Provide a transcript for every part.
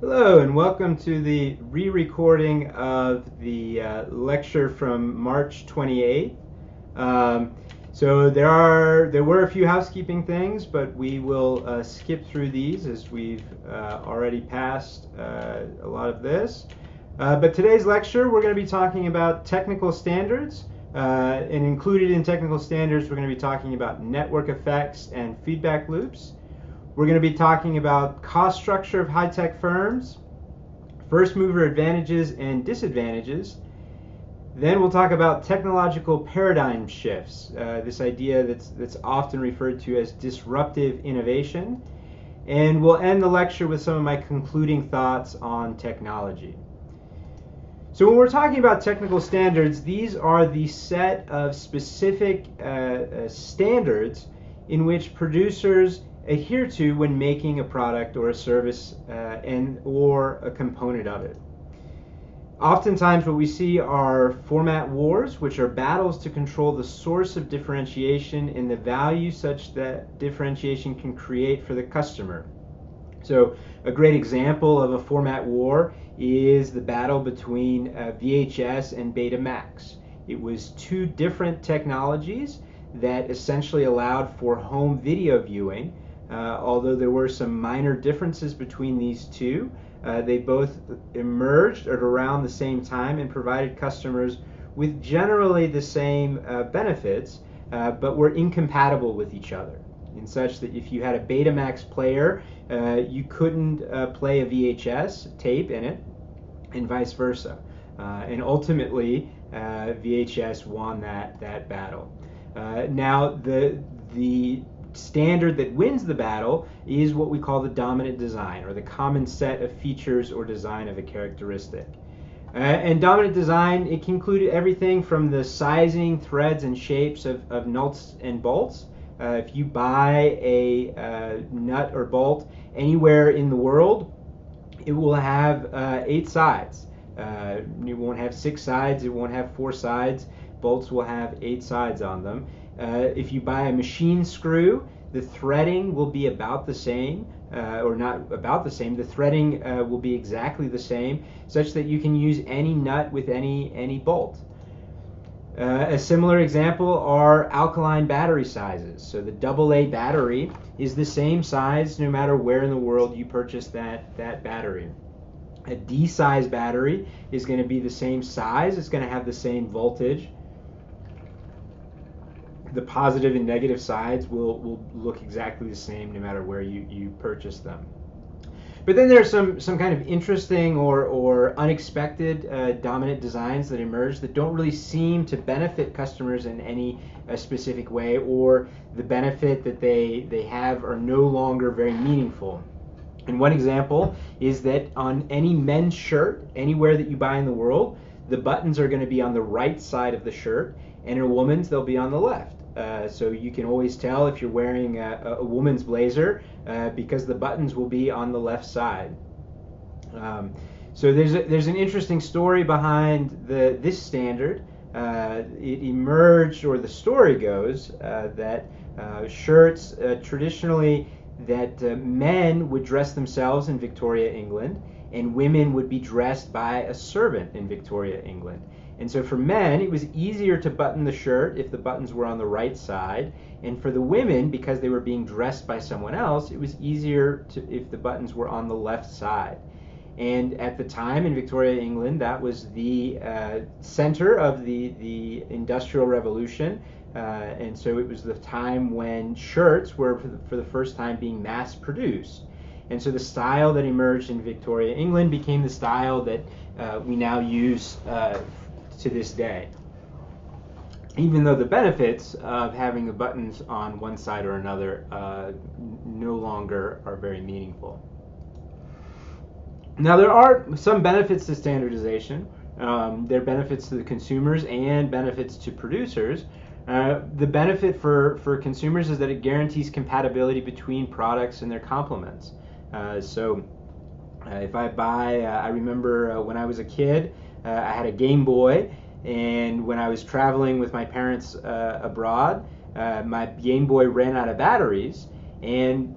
Hello and welcome to the re-recording of the lecture from March 28th. Um, there were a few housekeeping things, but we will skip through these as we've already passed a lot of this. But today's lecture, we're going to be talking about technical standards, and included in technical standards, we're going to be talking about network effects and feedback loops. We're going to be talking about cost structure of high-tech firms, first mover advantages and disadvantages. Then we'll talk about technological paradigm shifts, this idea that's often referred to as disruptive innovation. And we'll end the lecture with some of my concluding thoughts on technology. So when we're talking about technical standards, these are the set of specific standards in which producers adhere to when making a product or a service or a component of it. Oftentimes what we see are format wars, which are battles to control the source of differentiation and the value such that differentiation can create for the customer. So a great example of a format war is the battle between VHS and Betamax. It was two different technologies that essentially allowed for home video viewing. Although there were some minor differences between these two, they both emerged at around the same time and provided customers with generally the same benefits, but were incompatible with each other, in such that if you had a Betamax player, you couldn't play a VHS tape in it, and vice versa. And ultimately, VHS won that battle. Now, the standard that wins the battle is what we call the dominant design, or the common set of features or design of a characteristic. And dominant design, it can include everything from the sizing, threads, and shapes of nuts and bolts. If you buy a nut or bolt anywhere in the world, it will have 8 sides. It won't have 6 sides, it won't have 4 sides. Bolts will have 8 sides on them. If you buy a machine screw, the threading will be about the same, or not about the same. The threading will be exactly the same, such that you can use any nut with any bolt. A similar example are alkaline battery sizes. So the AA battery is the same size no matter where in the world you purchase that battery. A D size battery is going to be the same size, it's going to have the same voltage. The positive and negative sides will look exactly the same no matter where you purchase them. But then there's some kind of interesting or unexpected dominant designs that emerge that don't really seem to benefit customers in any specific way, or the benefit that they have are no longer very meaningful. And one example is that on any men's shirt, anywhere that you buy in the world, the buttons are going to be on the right side of the shirt, and in a woman's, they'll be on the left. So you can always tell if you're wearing a woman's blazer because the buttons will be on the left side. So there's an interesting story behind this standard. It emerged, or the story goes, that shirts traditionally that men would dress themselves in Victoria, England, and women would be dressed by a servant in Victoria, England. And so for men, it was easier to button the shirt if the buttons were on the right side. And for the women, because they were being dressed by someone else, it was easier if the buttons were on the left side. And at the time in Victoria, England, that was the center of the Industrial Revolution. And so it was the time when shirts were, for the first time, being mass produced. And so the style that emerged in Victoria, England became the style that we now use to this day, even though the benefits of having the buttons on one side or another no longer are very meaningful. Now, there are some benefits to standardization. There are benefits to the consumers and benefits to producers. The benefit for consumers is that it guarantees compatibility between products and their complements. If I buy, I remember when I was a kid, I had a Game Boy, and when I was traveling with my parents abroad, my Game Boy ran out of batteries, and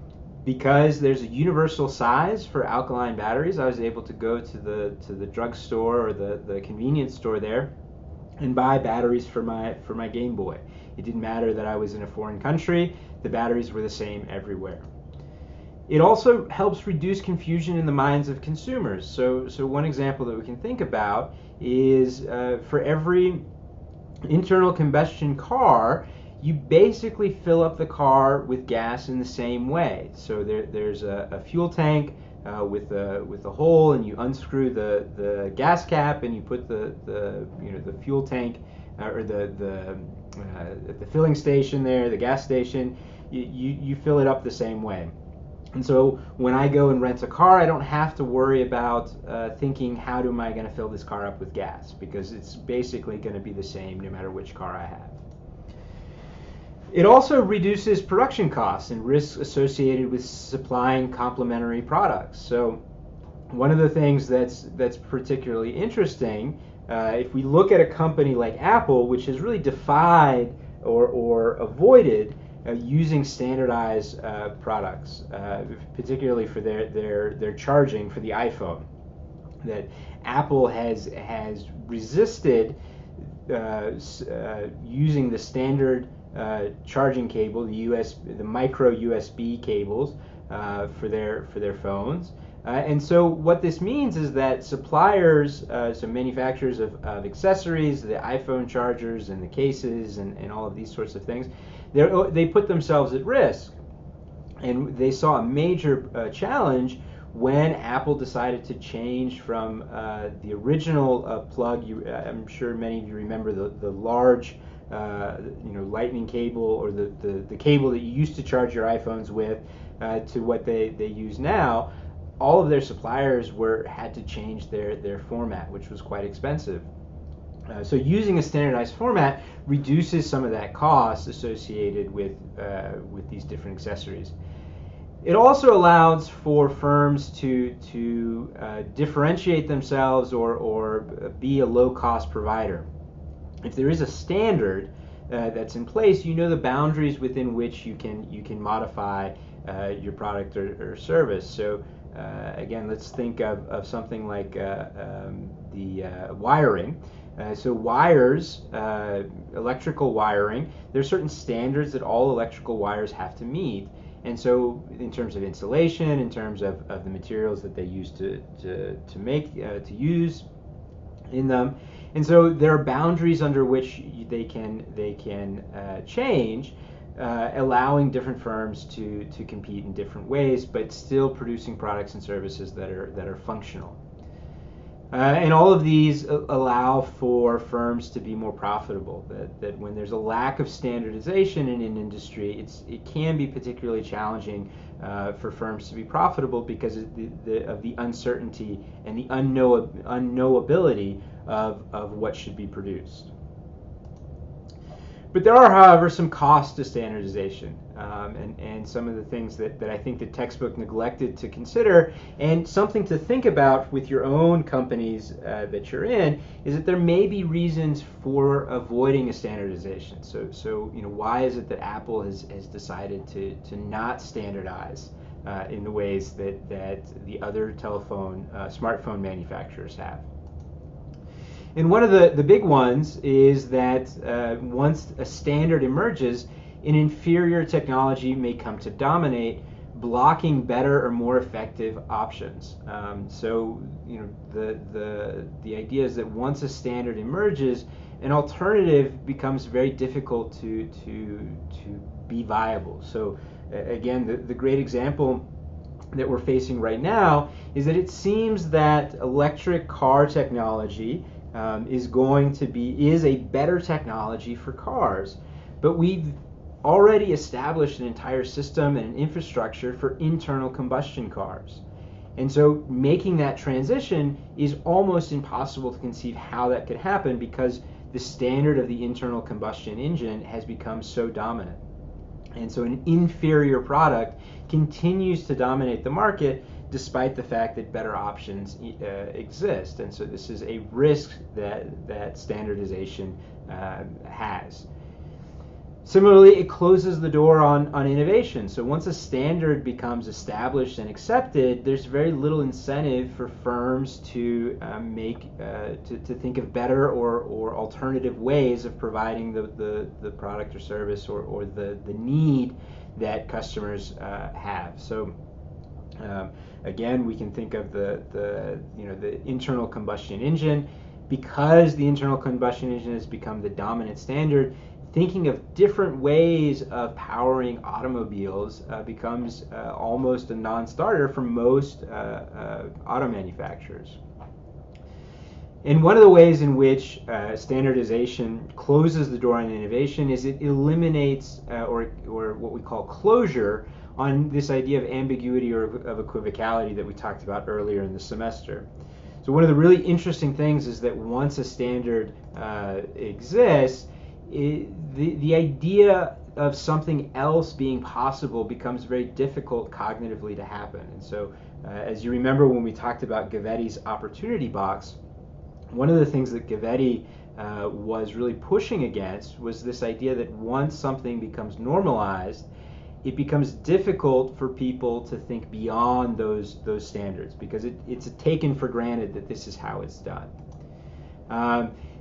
because there's a universal size for alkaline batteries, I was able to go to the drugstore or the convenience store there and buy batteries for my Game Boy. It didn't matter that I was in a foreign country, the batteries were the same everywhere. It also helps reduce confusion in the minds of consumers. So one example that we can think about is for every internal combustion car, you basically fill up the car with gas in the same way. So there's a fuel tank with a hole, and you unscrew the gas cap, and you put the fuel tank or the filling station there, the gas station. You fill it up the same way. And so when I go and rent a car, I don't have to worry about thinking, how am I going to fill this car up with gas? Because it's basically going to be the same no matter which car I have. It also reduces production costs and risks associated with supplying complementary products. So one of the things that's particularly interesting, if we look at a company like Apple, which has really defied or avoided using standardized products, particularly for their charging for the iPhone, that Apple has resisted using the standard charging cable, the micro USB cables for their phones. And so what this means is that suppliers, so manufacturers of accessories, the iPhone chargers and the cases and all of these sorts of things, they put themselves at risk. And they saw a major challenge when Apple decided to change from the original plug. I'm sure many of you remember the large lightning cable, or the cable that you used to charge your iPhones with, to what they use now. All of their suppliers had to change their format, which was quite expensive. So using a standardized format reduces some of that cost associated with these different accessories. It also allows for firms to differentiate themselves or be a low-cost provider. If there is a standard that's in place, you know the boundaries within which you can modify your product or service. So again, let's think of something like the wiring. So wires, electrical wiring, there are certain standards that all electrical wires have to meet. And so in terms of insulation, in terms of the materials that they use to use in them. And so there are boundaries under which they can change, allowing different firms to compete in different ways, but still producing products and services that are functional. And all of these allow for firms to be more profitable. That when there's a lack of standardization in an industry, it can be particularly challenging for firms to be profitable because of the uncertainty and the unknowability of what should be produced. But there are, however, some costs to standardization, and some of the things that I think the textbook neglected to consider, and something to think about with your own companies that you're in, is that there may be reasons for avoiding a standardization. So why is it that Apple has decided to not standardize in the ways that the other smartphone manufacturers have? And one of the big ones is that once a standard emerges, an inferior technology may come to dominate, blocking better or more effective options. So the idea is that once a standard emerges, an alternative becomes very difficult to be viable. So again, the great example that we're facing right now is that it seems that electric car technology is a better technology for cars, but we've already established an entire system and an infrastructure for internal combustion cars. And so making that transition is almost impossible to conceive how that could happen, because the standard of the internal combustion engine has become so dominant. And so an inferior product continues to dominate the market despite the fact that better options exist. And so this is a risk that standardization has. Similarly, it closes the door on innovation. So once a standard becomes established and accepted, there's very little incentive for firms to to think of better or alternative ways of providing the product or service or the need that customers have. So again, we can think of the internal combustion engine. Because the internal combustion engine has become the dominant standard, thinking of different ways of powering automobiles becomes almost a non-starter for most auto manufacturers. And one of the ways in which standardization closes the door on innovation is it eliminates or what we call closure on this idea of ambiguity or of equivocality that we talked about earlier in the semester. So one of the really interesting things is that once a standard exists, the idea of something else being possible becomes very difficult cognitively to happen. And so as you remember when we talked about Gavetti's opportunity box, one of the things that Gavetti was really pushing against was this idea that once something becomes normalized, it becomes difficult for people to think beyond those standards because it's taken for granted that this is how it's done.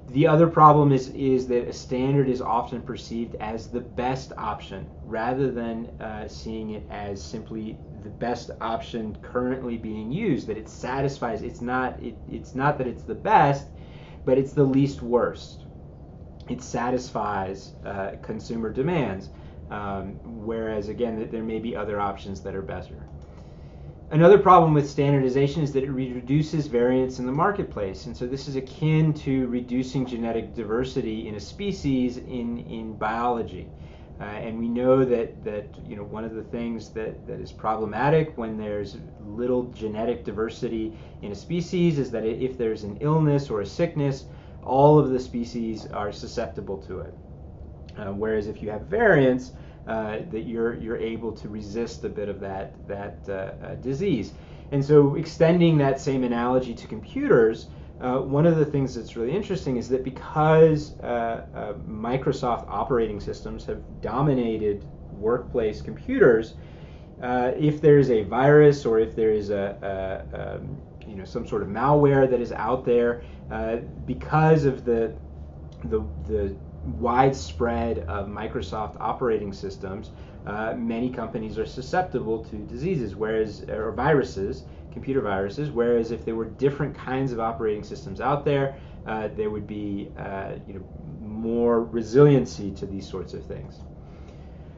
The other problem is that a standard is often perceived as the best option rather than seeing it as simply the best option currently being used, that it satisfies. It's not that it's the best, but it's the least worst. It satisfies consumer demands. Whereas again, there may be other options that are better. Another problem with standardization is that it reduces variance in the marketplace, and so this is akin to reducing genetic diversity in a species in biology. And we know that one of the things that is problematic when there's little genetic diversity in a species is that if there's an illness or a sickness, all of the species are susceptible to it. Whereas if you have variance, that you're able to resist a bit of that disease. And so extending that same analogy to computers, one of the things that's really interesting is that because Microsoft operating systems have dominated workplace computers, if there's a virus or if there is some sort of malware that is out there, because of the widespread of Microsoft operating systems, many companies are susceptible to diseases, or viruses, computer viruses. Whereas if there were different kinds of operating systems out there, there would be more resiliency to these sorts of things.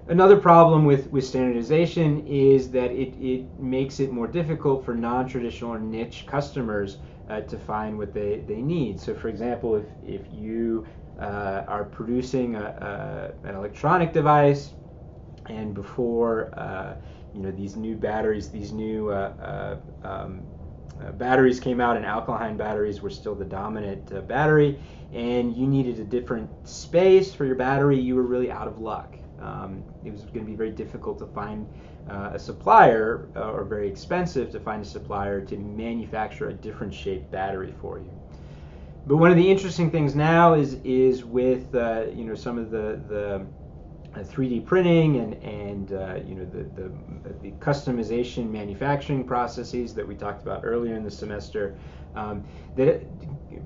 Another problem with standardization is that it makes it more difficult for non-traditional or niche customers to find what they need. So, for example, if you are producing an electronic device, and before these new batteries, batteries came out, and alkaline batteries were still the dominant battery, and you needed a different space for your battery, you were really out of luck. It was going to be very difficult to find a supplier, or very expensive to find a supplier to manufacture a different shaped battery for you. But one of the interesting things now is with some of the 3D printing and the customization manufacturing processes that we talked about earlier in the semester, that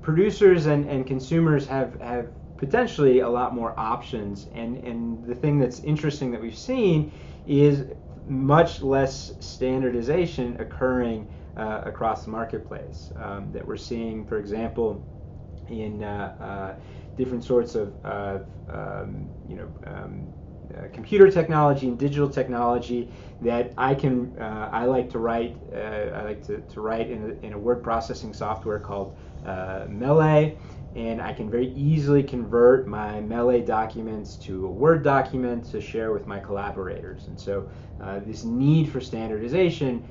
producers and consumers have potentially a lot more options. And the thing that's interesting that we've seen is much less standardization occurring across the marketplace. That we're seeing, for example, in different sorts of computer technology and digital technology, that I like to write in a word processing software called Melee, and I can very easily convert my Melee documents to a Word document to share with my collaborators. And so this need for standardization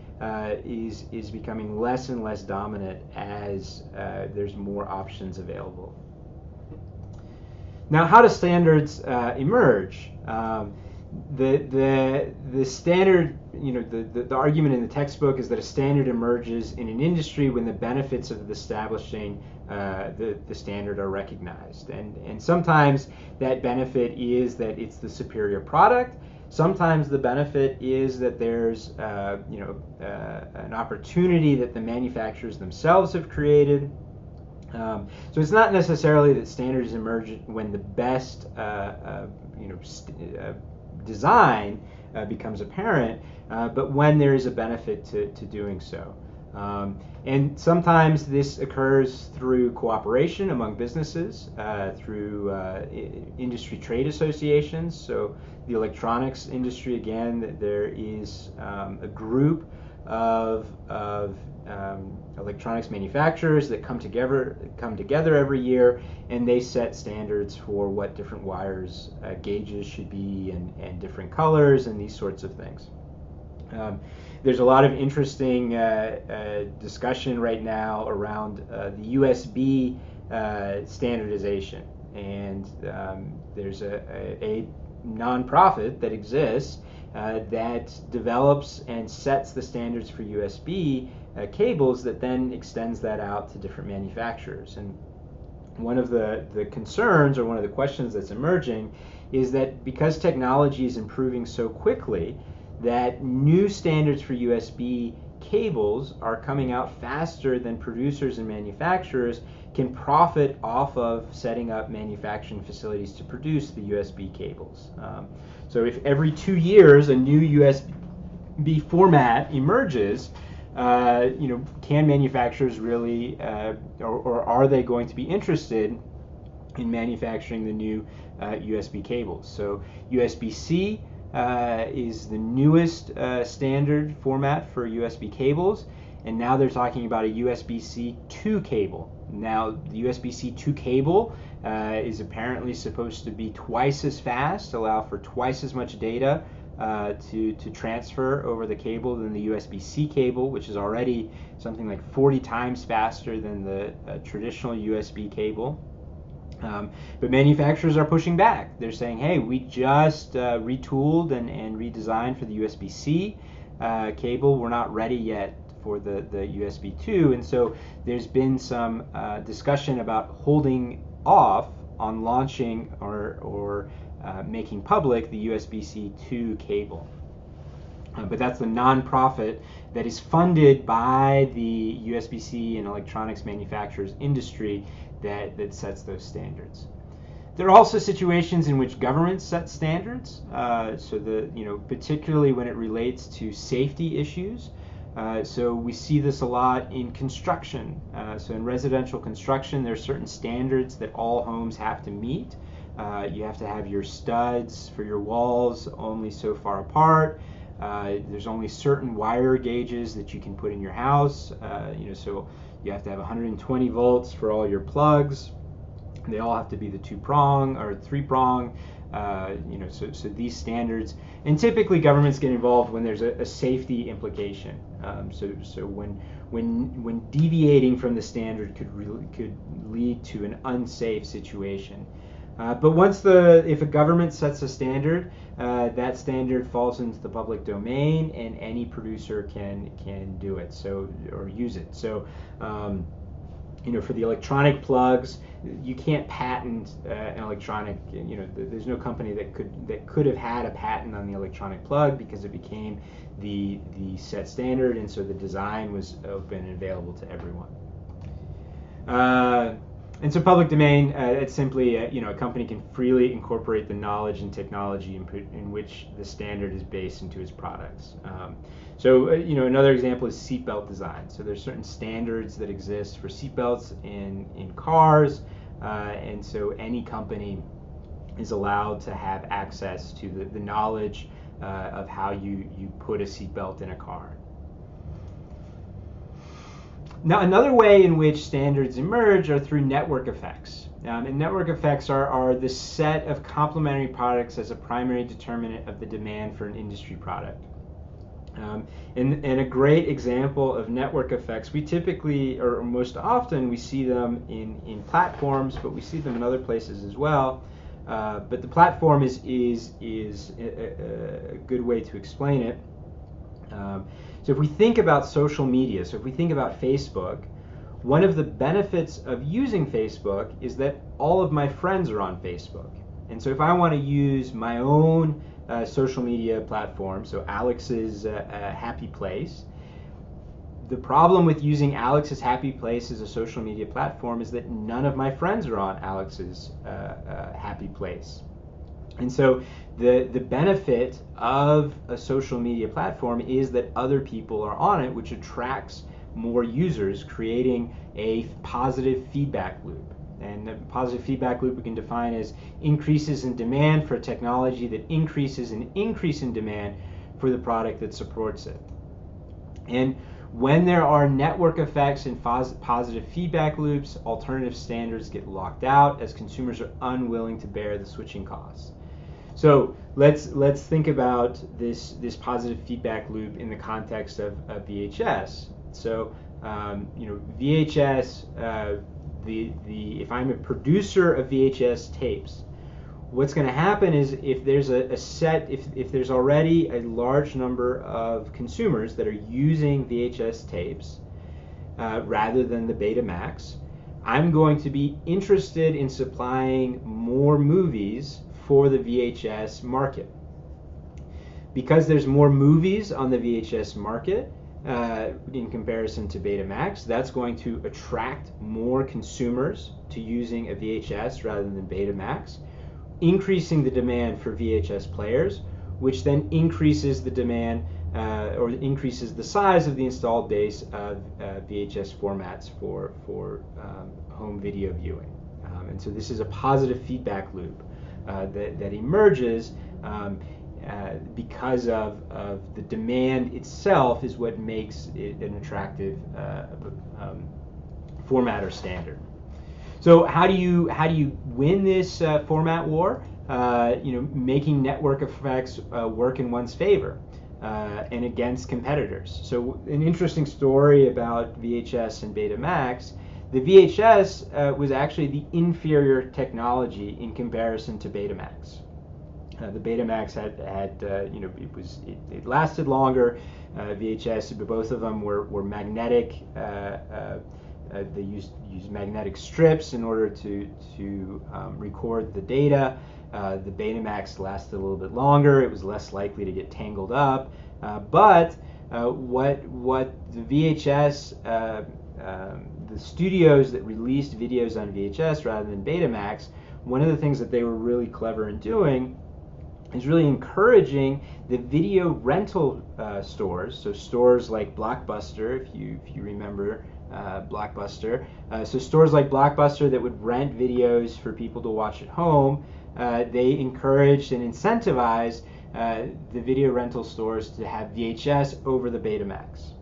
is becoming less and less dominant as there's more options available. Now, how do standards emerge? the standard, the argument in the textbook is that a standard emerges in an industry when the benefits of establishing the standard are recognized, and sometimes that benefit is that it's the superior product. Sometimes the benefit is that there's an opportunity that the manufacturers themselves have created. So it's not necessarily that standards emerge when the best design becomes apparent, but when there is a benefit to doing so. And sometimes this occurs through cooperation among businesses, through industry trade associations. So the electronics industry, again, there is a group of electronics manufacturers that come together every year, and they set standards for what different wires gauges should be, and different colors, and these sorts of things. There's a lot of interesting discussion right now around the USB standardization, and there's a nonprofit that exists that develops and sets the standards for USB cables that then extends that out to different manufacturers. And one of the concerns, or one of the questions that's emerging, is that because technology is improving so quickly, that new standards for USB cables are coming out faster than producers and manufacturers can profit off of setting up manufacturing facilities to produce the USB cables. So if every 2 years a new USB format emerges, can manufacturers really, or are they going to be interested in manufacturing the new USB cables? So USB-C is the newest standard format for USB cables, and now they're talking about a USB-C 2 cable. Now, the USB-C 2 cable is apparently supposed to be twice as fast, allow for twice as much data to transfer over the cable than the USB-C cable, which is already something like 40 times faster than the traditional USB cable. But manufacturers are pushing back. They're saying, hey, we just retooled and redesigned for the USB-C cable. We're not ready yet for the USB 2. And so there's been some discussion about holding off on launching or making public the USB-C 2 cable. But that's the nonprofit that is funded by the USB-C and electronics manufacturers industry that sets those standards. There are also situations in which governments set standards, particularly when it relates to safety issues. So we see this a lot in construction. So in residential construction, there are certain standards that all homes have to meet. You have to have your studs for your walls only so far apart. There's only certain wire gauges that you can put in your house. So you have to have 120 volts for all your plugs. They all have to be the 2-prong or 3-prong. So these standards, and typically governments get involved when there's a safety implication. So when deviating from the standard could lead to an unsafe situation. But if a government sets a standard, that standard falls into the public domain, and any producer can do it, or use it. So, for the electronic plugs, you can't patent an electronic. There's no company that could have had a patent on the electronic plug, because it became the set standard, and so the design was open and available to everyone. And so public domain, it's simply a company can freely incorporate the knowledge and technology in which the standard is based into its products. Another example is seatbelt design. So there's certain standards that exist for seatbelts in cars, and so any company is allowed to have access to the knowledge of how you put a seatbelt in a car. Now, another way in which standards emerge are through network effects. And network effects are the set of complementary products as a primary determinant of the demand for an industry product. And a great example of network effects, we typically, or most often, we see them in platforms, but we see them in other places as well. but the platform is a good way to explain it. So if we think about social media, so if we think about Facebook, one of the benefits of using Facebook is that all of my friends are on Facebook. And so if I want to use my own social media platform, so Alex's Happy Place, the problem with using Alex's Happy Place as a social media platform is that none of my friends are on Alex's Happy Place. And so the benefit of a social media platform is that other people are on it, which attracts more users, creating a positive feedback loop. And a positive feedback loop we can define as increases in demand for a technology that increases an increase in demand for the product that supports it. And when there are network effects and positive feedback loops, alternative standards get locked out as consumers are unwilling to bear the switching costs. So let's think about this positive feedback loop in the context of VHS. So VHS, if I'm a producer of VHS tapes, what's going to happen is if there's if there's already a large number of consumers that are using VHS tapes rather than the Betamax, I'm going to be interested in supplying more movies for the VHS market. Because there's more movies on the VHS market in comparison to Betamax, that's going to attract more consumers to using a VHS rather than Betamax, increasing the demand for VHS players, which then increases the demand or increases the size of the installed base of VHS formats for home video viewing. And so this is a positive feedback loop that emerges because of the demand itself is what makes it an attractive format or standard. So how do you win this format war? Making network effects work in one's favor and against competitors. So an interesting story about VHS and Betamax. The VHS was actually the inferior technology in comparison to Betamax. The Betamax it lasted longer. VHS, but both of them were magnetic. They used magnetic strips in order to record the data. The Betamax lasted a little bit longer. It was less likely to get tangled up. But what the VHS the studios that released videos on VHS rather than Betamax, one of the things that they were really clever in doing is really encouraging the video rental stores. So stores like Blockbuster, if you remember Blockbuster. So stores like Blockbuster that would rent videos for people to watch at home, they encouraged and incentivized the video rental stores to have VHS over the Betamax.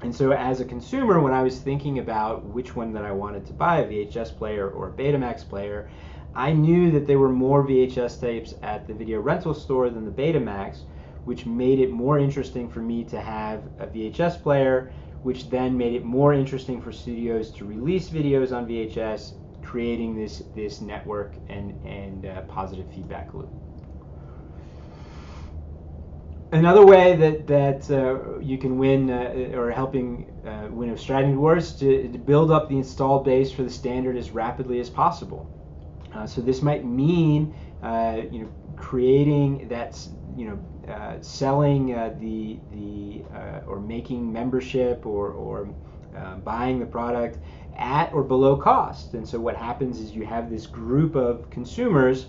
And so as a consumer, when I was thinking about which one that I wanted to buy, a VHS player or a Betamax player, I knew that there were more VHS tapes at the video rental store than the Betamax, which made it more interesting for me to have a VHS player, which then made it more interesting for studios to release videos on VHS, creating this network and positive feedback loop. Another way that you can win or helping win a strategy war is to build up the installed base for the standard as rapidly as possible. So this might mean creating that, selling or making membership or buying the product at or below cost. And so what happens is you have this group of consumers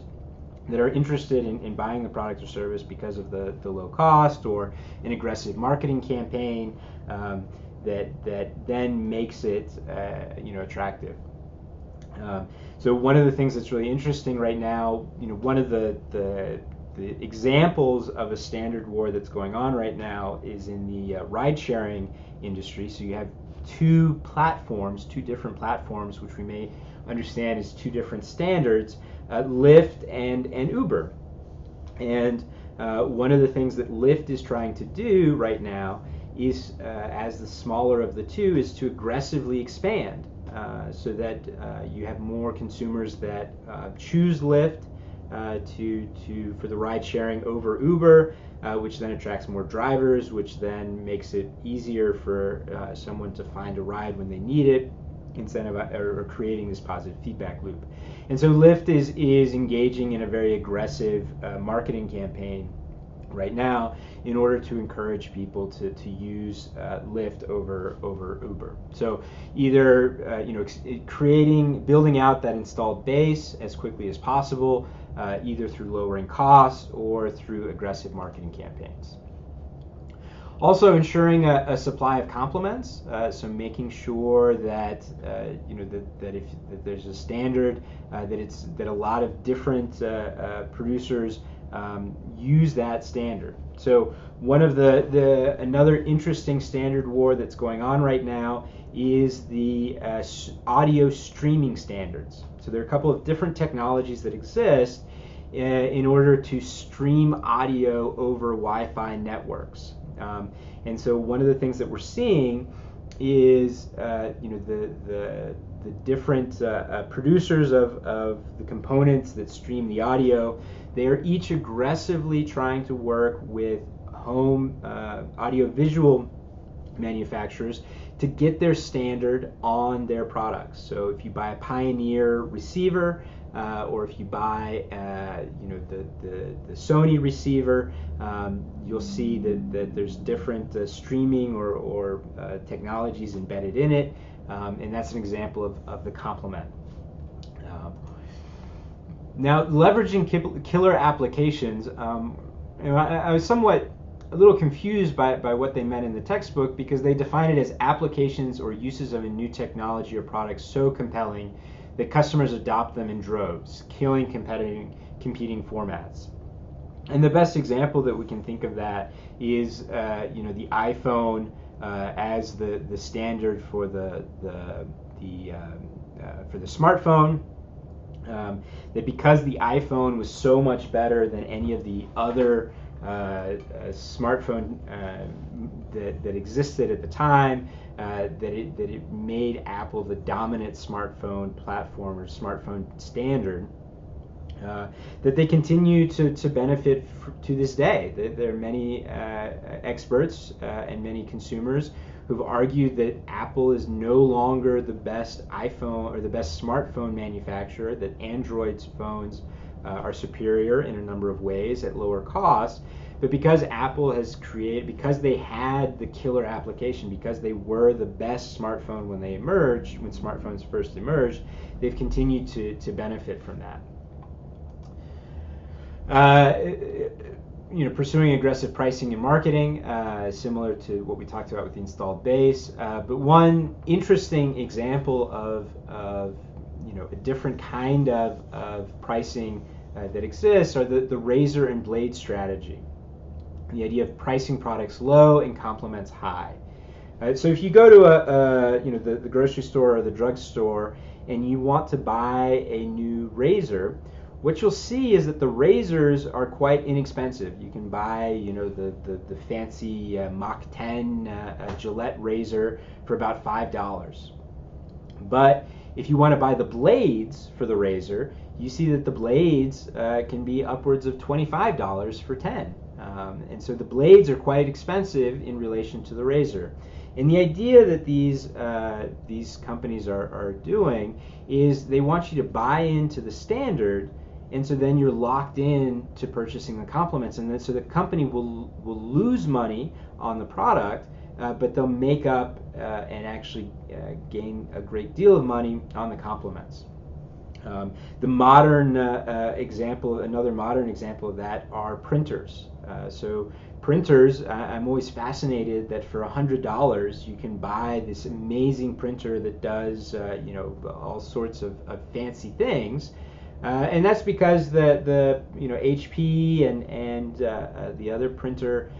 that are interested in buying the product or service because of the low cost or an aggressive marketing campaign that then makes it attractive. So one of the things that's really interesting right now, one of the examples of a standard war that's going on right now is in the ride-sharing industry. So you have two different platforms, which we may understand as two different standards, Lyft and Uber. And one of the things that Lyft is trying to do right now is, as the smaller of the two, is to aggressively expand so that you have more consumers that choose Lyft for the ride sharing over Uber, which then attracts more drivers, which then makes it easier for someone to find a ride when they need it, or creating this positive feedback loop. And so Lyft is engaging in a very aggressive marketing campaign right now in order to encourage people to use Lyft over Uber. So either building out that installed base as quickly as possible, either through lowering costs or through aggressive marketing campaigns. Also ensuring a supply of complements, so making sure that that there's a standard, that a lot of different producers use that standard. So one of another interesting standard war that's going on right now is the audio streaming standards. So there are a couple of different technologies that exist in order to stream audio over Wi-Fi networks. And so one of the things that we're seeing is the different producers of the components that stream the audio. They are each aggressively trying to work with home audiovisual manufacturers to get their standard on their products. So if you buy a Pioneer receiver, or if you buy the Sony receiver, you'll see that there's different streaming or technologies embedded in it, and that's an example of the complement. Now, leveraging killer applications, I was a little confused by what they meant in the textbook, because they define it as applications or uses of a new technology or product so compelling that customers adopt them in droves, killing competing formats. And the best example that we can think of that is the iPhone as the standard for the smartphone. That because the iPhone was so much better than any of the other smartphone that existed at the time, that it made Apple the dominant smartphone platform or smartphone standard, that they continue to benefit to this day. There are many experts and many consumers who've argued that Apple is no longer the best iPhone or the best smartphone manufacturer, that Android's phones are superior in a number of ways at lower cost. But because Apple because they had the killer application, because they were the best smartphone when smartphones first emerged, they've continued to benefit from that. Pursuing aggressive pricing and marketing, similar to what we talked about with the installed base. But one interesting example of a different kind of pricing that exists are the razor and blade strategy. The idea of pricing products low and complements high. So if you go to the grocery store or the drugstore and you want to buy a new razor, what you'll see is that the razors are quite inexpensive. You can buy the fancy Mach 10 Gillette razor for about $5. But if you want to buy the blades for the razor, you see that the blades can be upwards of $25 for 10. And so the blades are quite expensive in relation to the razor. And the idea that these companies are doing is they want you to buy into the standard, and so then you're locked in to purchasing the complements, and then so the company will lose money on the product, but they'll make up and actually gain a great deal of money on the complements. The modern another modern example of that are printers. So printers, I'm always fascinated that for $100 you can buy this amazing printer that does all sorts of fancy things, and that's because the HP and the other printer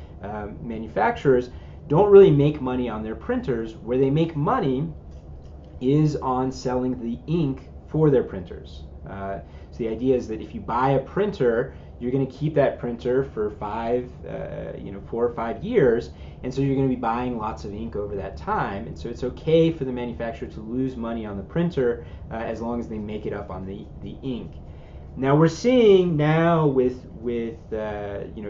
manufacturers don't really make money on their printers. Where they make money is on selling the ink for their printers. So the idea is that if you buy a printer, you're going to keep that printer for 4 or 5 years, and so you're going to be buying lots of ink over that time. And so it's okay for the manufacturer to lose money on the printer as long as they make it up on the ink. Now we're seeing now with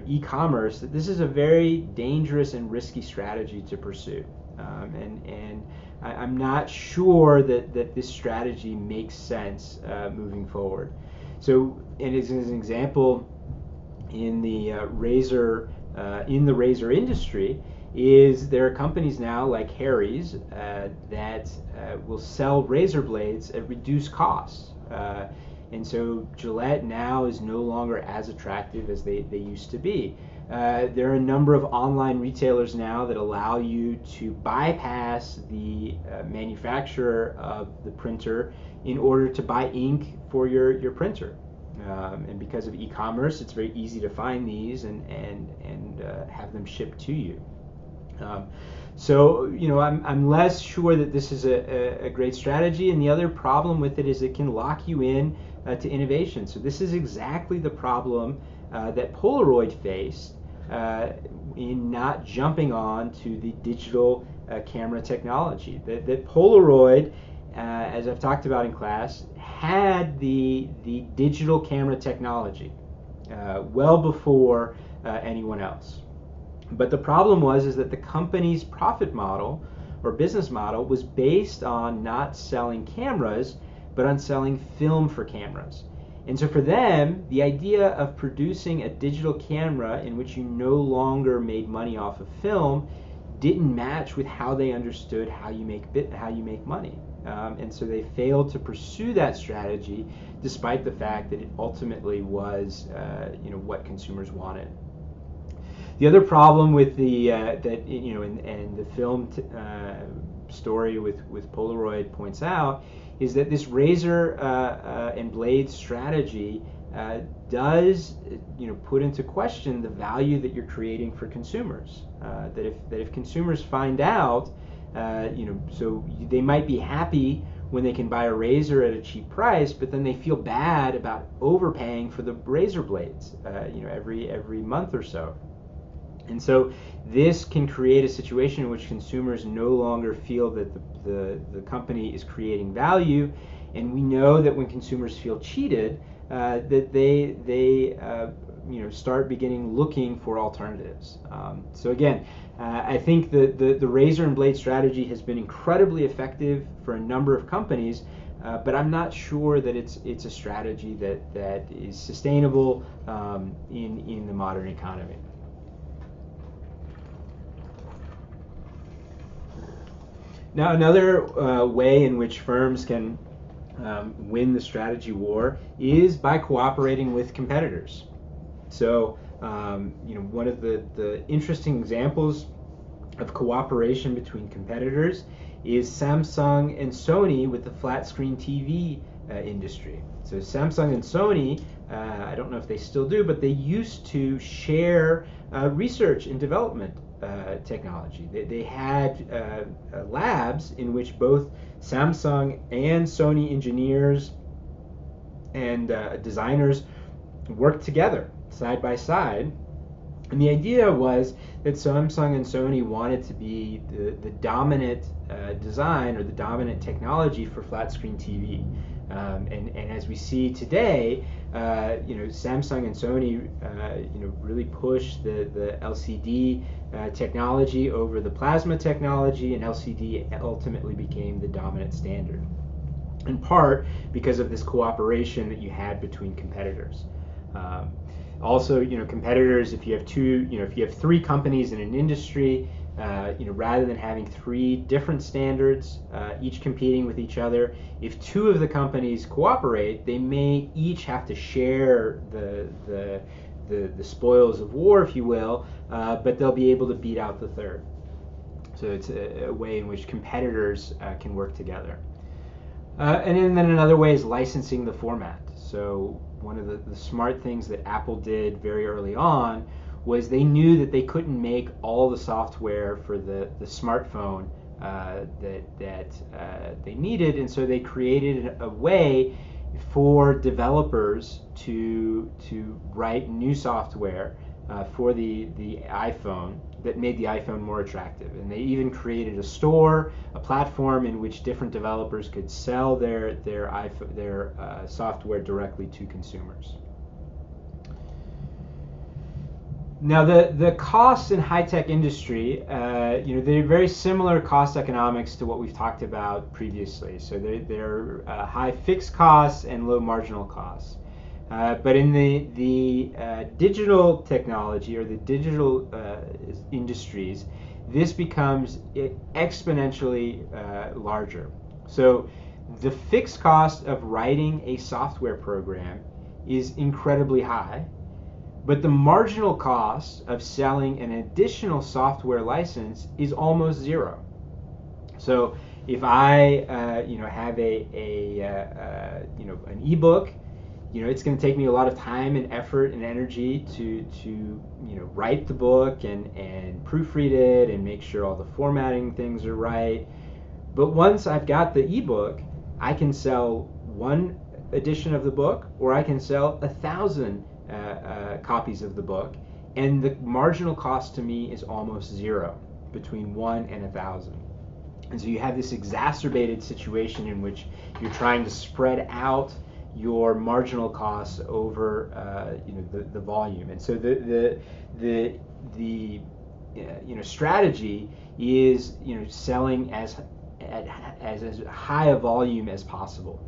e-commerce that this is a very dangerous and risky strategy to pursue, and I'm not sure that this strategy makes sense moving forward. So, and as an example, in the razor industry, is there are companies now like Harry's that will sell razor blades at reduced costs. And so Gillette now is no longer as attractive as they used to be. There are a number of online retailers now that allow you to bypass the manufacturer of the printer in order to buy ink for your printer. And because of e-commerce, it's very easy to find these and have them shipped to you. So, I'm less sure that this is a great strategy, and the other problem with it is it can lock you in to innovation. So this is exactly the problem that Polaroid faced in not jumping on to the digital camera technology. That Polaroid, as I've talked about in class, had the digital camera technology well before anyone else. But the problem is that the company's profit model or business model was based on not selling cameras, but on selling film for cameras. And so for them, the idea of producing a digital camera in which you no longer made money off of film didn't match with how they understood how you make money. And so they failed to pursue that strategy, despite the fact that it ultimately was what consumers wanted. The other problem with the and the film story with Polaroid points out is that this razor and blade strategy does put into question the value that you're creating for consumers. That if consumers find out, so they might be happy when they can buy a razor at a cheap price, but then they feel bad about overpaying for the razor blades, every month or so. And so this can create a situation in which consumers no longer feel that the company is creating value, and we know that when consumers feel cheated, that they start beginning looking for alternatives. So again, I think the razor and blade strategy has been incredibly effective for a number of companies, but I'm not sure that it's a strategy that is sustainable in the modern economy. Now, another way in which firms can win the strategy war is by cooperating with competitors. So, one of the interesting examples of cooperation between competitors is Samsung and Sony with the flat screen TV industry. So Samsung and Sony, I don't know if they still do, but they used to share research and development technology. They had labs in which both Samsung and Sony engineers and designers worked together side by side. And the idea was that Samsung and Sony wanted to be the dominant design or the dominant technology for flat screen TV. And as we see today, Samsung and Sony, really pushed the LCD technology over the plasma technology, and LCD ultimately became the dominant standard. In part because of this cooperation that you had between competitors. Also, competitors, if you have three companies in an industry, rather than having three different standards, each competing with each other, if two of the companies cooperate, they may each have to share the spoils of war, if you will, but they'll be able to beat out the third. So it's a way in which competitors can work together. And then another way is licensing the format. So one of the smart things that Apple did very early on was they knew that they couldn't make all the software for the smartphone that they needed, and so they created a way for developers to write new software for the iPhone that made the iPhone more attractive. And they even created a store, a platform in which different developers could sell their software directly to consumers. Now, the costs in high-tech industry, they're very similar cost economics to what we've talked about previously. So they're high fixed costs and low marginal costs. But in the digital technology or the digital industries, this becomes exponentially larger. So the fixed cost of writing a software program is incredibly high, but the marginal cost of selling an additional software license is almost zero. So if I have an ebook, it's going to take me a lot of time and effort and energy to write the book and proofread it and make sure all the formatting things are right. But once I've got the ebook, I can sell one edition of the book, or I can sell 1,000 copies of the book, and the marginal cost to me is almost zero, between 1 and 1,000. And so you have this exacerbated situation in which you're trying to spread out your marginal costs over the volume. And so the strategy is selling as high a volume as possible.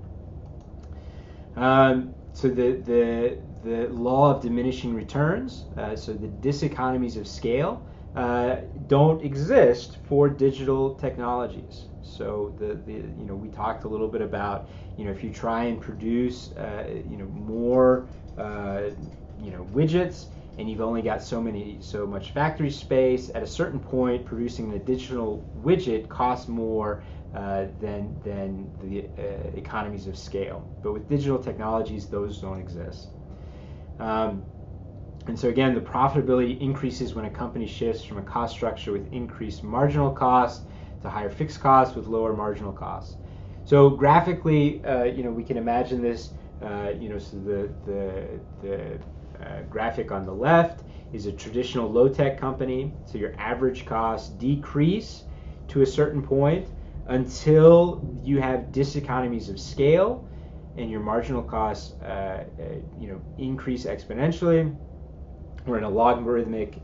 So the law of diminishing returns, so the diseconomies of scale, don't exist for digital technologies. So we talked a little bit about if you try and produce more widgets, and you've only got so much factory space, at a certain point producing a digital widget costs more than the economies of scale. But with digital technologies, those don't exist. And so again, the profitability increases when a company shifts from a cost structure with increased marginal costs to higher fixed costs with lower marginal costs. So graphically, we can imagine this. So the graphic on the left is a traditional low-tech company. So your average costs decrease to a certain point until you have diseconomies of scale, and your marginal costs, increase exponentially. We're in a logarithmic,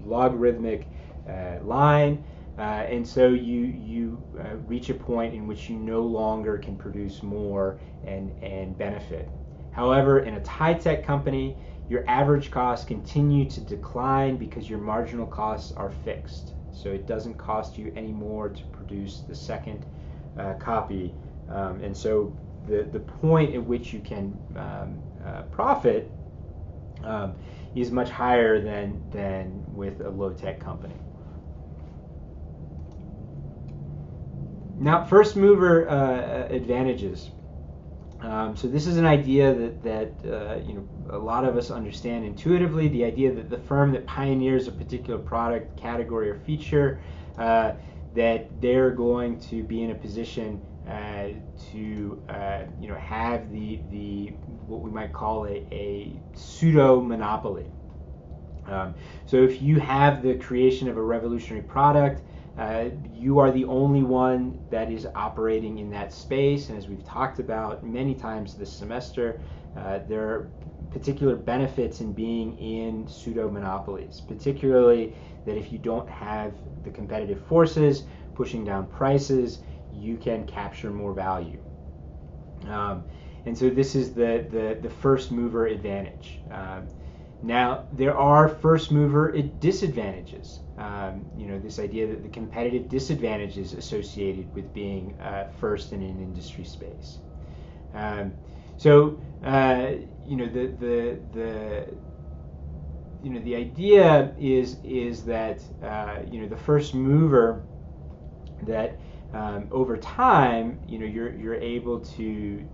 logarithmic line, and so you reach a point in which you no longer can produce more and benefit. However, in a high-tech company, your average costs continue to decline because your marginal costs are fixed. So it doesn't cost you any more to produce the second copy, and so the point at which you can profit is much higher than with a low-tech company. Now, first mover advantages. So this is an idea that a lot of us understand intuitively. The idea that the firm that pioneers a particular product, category, or feature, that they're going to be in a position to have the what we might call a pseudo monopoly. So if you have the creation of a revolutionary product, you are the only one that is operating in that space, and as we've talked about many times this semester, there are particular benefits in being in pseudo monopolies, particularly that if you don't have the competitive forces pushing down prices, you can capture more value. And so this is the first mover advantage. Now, there are first mover disadvantages. This idea that the competitive disadvantages associated with being first in an industry space. The idea is that the first mover, that over time you're able to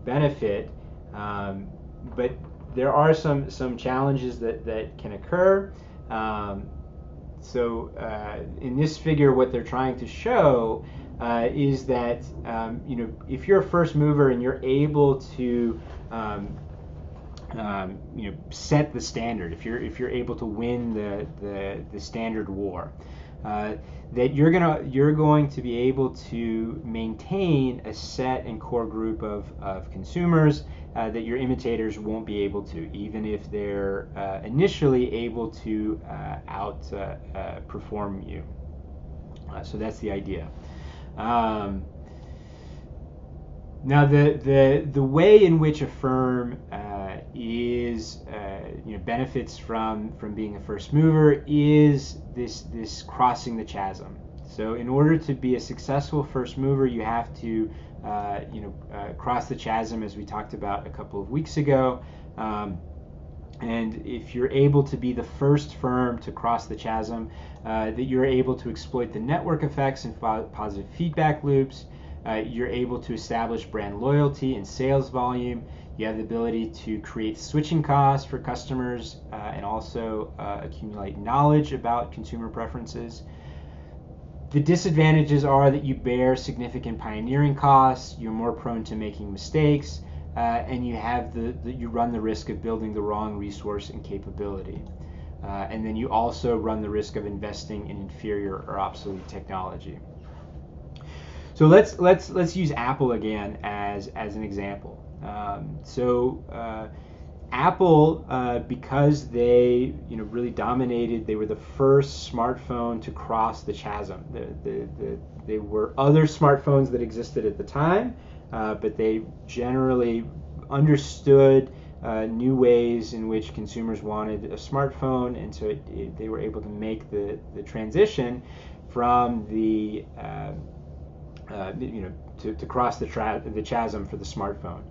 benefit, but there are some challenges that can occur. In this figure, what they're trying to show is that if you're a first mover and you're able to set the standard, if you're able to win the standard war, that you're going to be able to maintain a set and core group of consumers that your imitators won't be able to, even if they're initially able to outperform you. So that's the idea. Now, the way in which a firm benefits from being a first mover is this crossing the chasm. So, in order to be a successful first mover, you have to cross the chasm, as we talked about a couple of weeks ago. And if you're able to be the first firm to cross the chasm, that you're able to exploit the network effects and positive feedback loops. You're able to establish brand loyalty and sales volume. You have the ability to create switching costs for customers and also accumulate knowledge about consumer preferences. The disadvantages are that you bear significant pioneering costs, you're more prone to making mistakes, and you run the risk of building the wrong resource and capability. And then you also run the risk of investing in inferior or obsolete technology. So let's use Apple again as an example. Apple, because they really dominated, they were the first smartphone to cross the chasm. There were other smartphones that existed at the time, but they generally understood new ways in which consumers wanted a smartphone, and so they were able to make the transition from the to cross the chasm for the smartphone.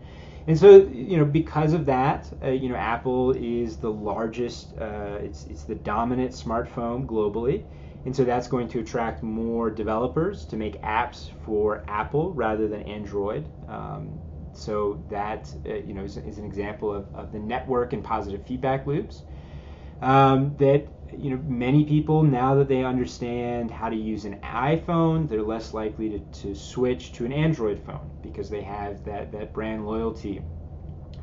And so, because of that, Apple is the largest, it's the dominant smartphone globally. And so that's going to attract more developers to make apps for Apple rather than Android. So that, is an example of the network and positive feedback loops. That many people, now that they understand how to use an iPhone, they're less likely to switch to an Android phone because they have that brand loyalty.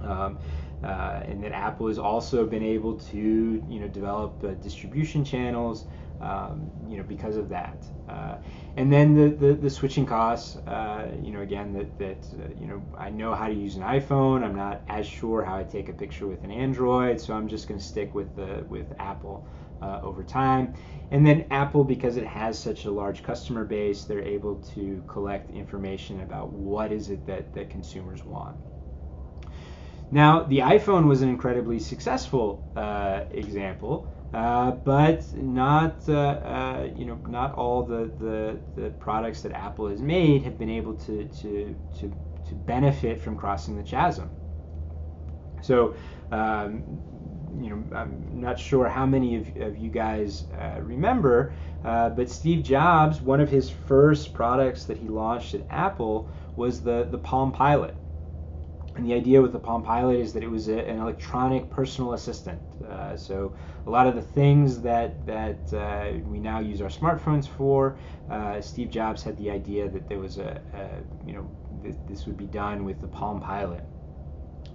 And that Apple has also been able to develop distribution channels because of that. And then the switching costs, again, I know how to use an iPhone. I'm not as sure how I take a picture with an Android, so I'm just going to stick with Apple over time. And then Apple, because it has such a large customer base, they're able to collect information about what is it that consumers want. Now, the iPhone was an incredibly successful example, but not all the products that Apple has made have been able to benefit from crossing the chasm. So, I'm not sure how many of you guys remember, but Steve Jobs, one of his first products that he launched at Apple was the Palm Pilot. And the idea with the Palm Pilot is that it was an electronic personal assistant. So a lot of the things that we now use our smartphones for, Steve Jobs had the idea that there was this would be done with the Palm Pilot.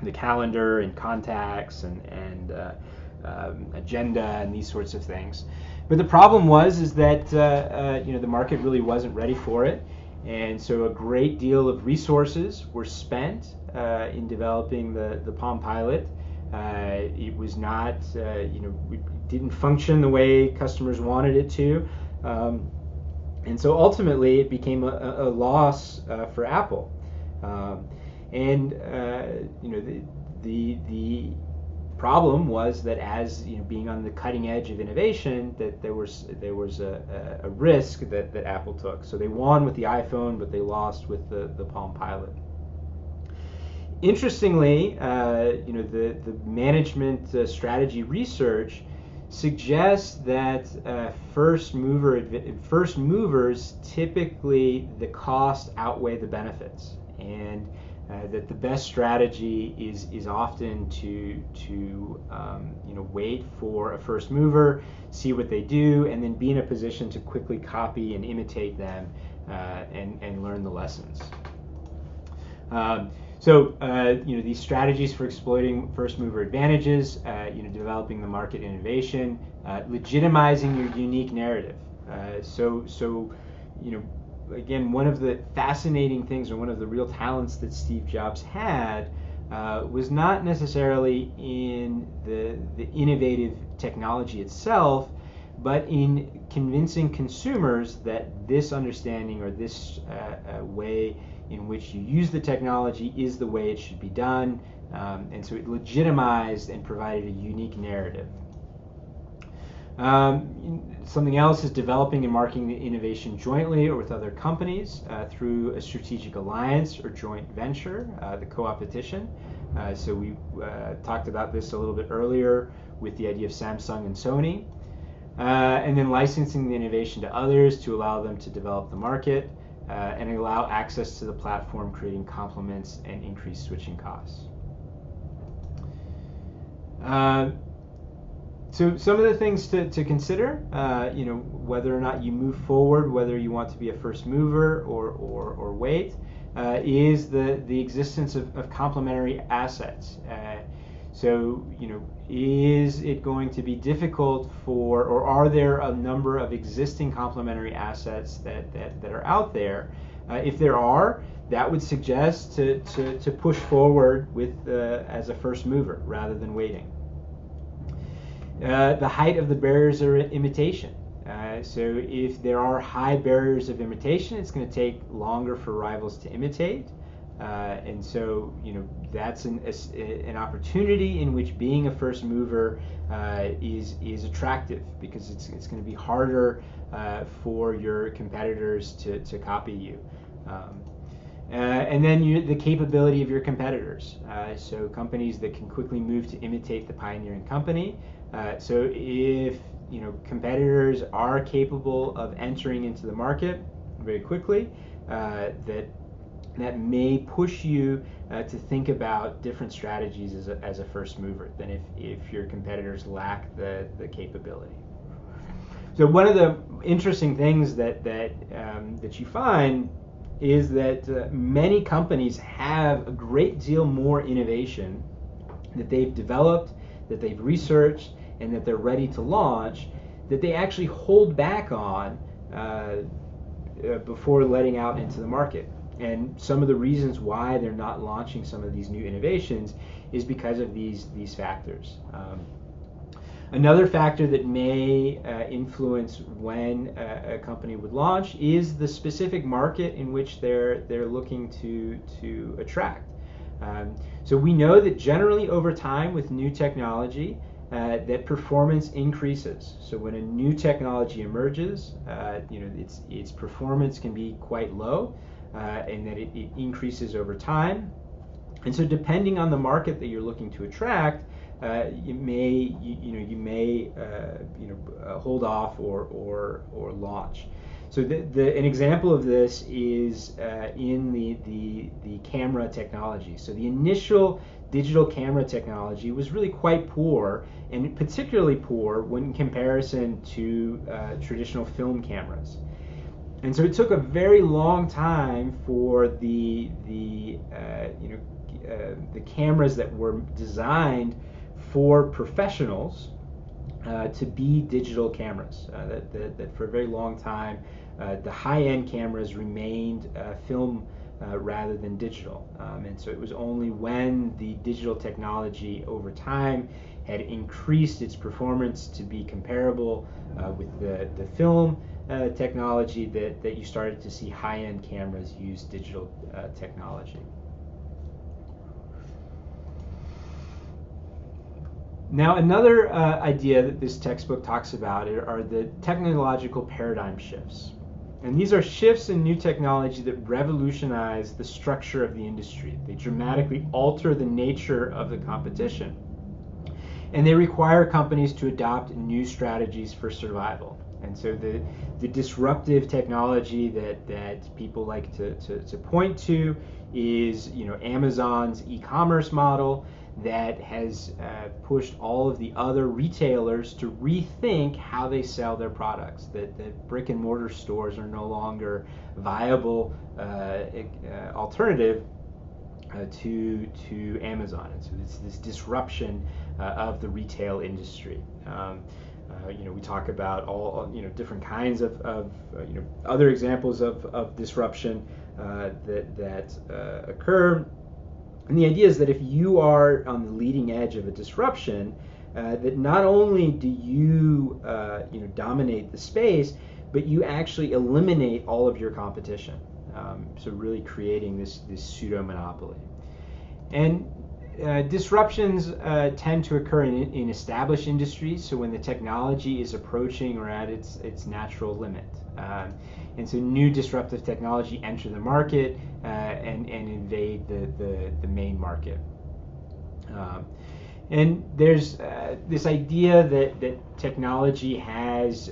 The calendar and contacts and agenda and these sorts of things. But the problem is that the market really wasn't ready for it. And so a great deal of resources were spent in developing the Palm Pilot. It was not, it didn't function the way customers wanted it to. And so ultimately it became a loss for Apple. The problem was that as being on the cutting edge of innovation, that there was a risk that Apple took. So they won with the iPhone, but they lost with the Palm Pilot. Interestingly, the management strategy research suggests that first movers typically the cost outweigh the benefits, and that the best strategy is often to wait for a first mover, see what they do, and then be in a position to quickly copy and imitate them and learn the lessons. So, these strategies for exploiting first mover advantages, developing the market innovation, legitimizing your unique narrative. Again, one of the fascinating things, or one of the real talents that Steve Jobs had, was not necessarily in the innovative technology itself, but in convincing consumers that this understanding, or this way in which you use the technology, is the way it should be done. And so it legitimized and provided a unique narrative. Something else is developing and marketing the innovation jointly or with other companies through a strategic alliance or joint venture, the co-opetition. So we talked about this a little bit earlier with the idea of Samsung and Sony. And then licensing the innovation to others to allow them to develop the market and allow access to the platform, creating complements and increased switching costs. So some of the things to consider, whether or not you move forward, whether you want to be a first mover or wait, is the existence of complementary assets. Is it going to be difficult or are there a number of existing complementary assets that are out there? If there are, that would suggest to push forward with as a first mover rather than waiting. The height of the barriers of imitation. So if there are high barriers of imitation, it's going to take longer for rivals to imitate. And so, that's an opportunity in which being a first mover is attractive, because it's going to be harder for your competitors to copy you. And then the capability of your competitors. So companies that can quickly move to imitate the pioneering company. So if competitors are capable of entering into the market very quickly, that may push you to think about different strategies as a first mover than if your competitors lack the capability. So one of the interesting things that you find is that many companies have a great deal more innovation that they've developed, that they've researched, and that they're ready to launch, that they actually hold back on before letting out into the market. And some of the reasons why they're not launching some of these new innovations is because of these factors. Another factor that may influence when a company would launch is the specific market in which they're looking to attract. So we know that generally over time with new technology, that performance increases. So when a new technology emerges, its performance can be quite low, and that it increases over time. And so depending on the market that you're looking to attract, you may hold off or launch. So an example of this is in the camera technology. So the initial digital camera technology was really quite poor, and particularly poor when in comparison to traditional film cameras. And so it took a very long time for the cameras that were designed for professionals to be digital cameras. That for a very long time, the high-end cameras remained film rather than digital. And so it was only when the digital technology over time had increased its performance to be comparable with the film technology that you started to see high-end cameras use digital technology. Now, another idea that this textbook talks about are the technological paradigm shifts. And these are shifts in new technology that revolutionize the structure of the industry. They dramatically alter the nature of the competition. And they require companies to adopt new strategies for survival. And so the disruptive technology that people like to point to is Amazon's e-commerce model that has pushed all of the other retailers to rethink how they sell their products, that brick and mortar stores are no longer viable alternative to Amazon, and so it's this disruption of the retail industry. We talk about all different kinds of other examples of disruption that occur. And the idea is that if you are on the leading edge of a disruption, that not only do you dominate the space, but you actually eliminate all of your competition. So really creating this pseudo monopoly. And disruptions tend to occur in established industries, so when the technology is approaching or at its natural limit. And so new disruptive technology enter the market and invade the main market. And there's this idea that technology has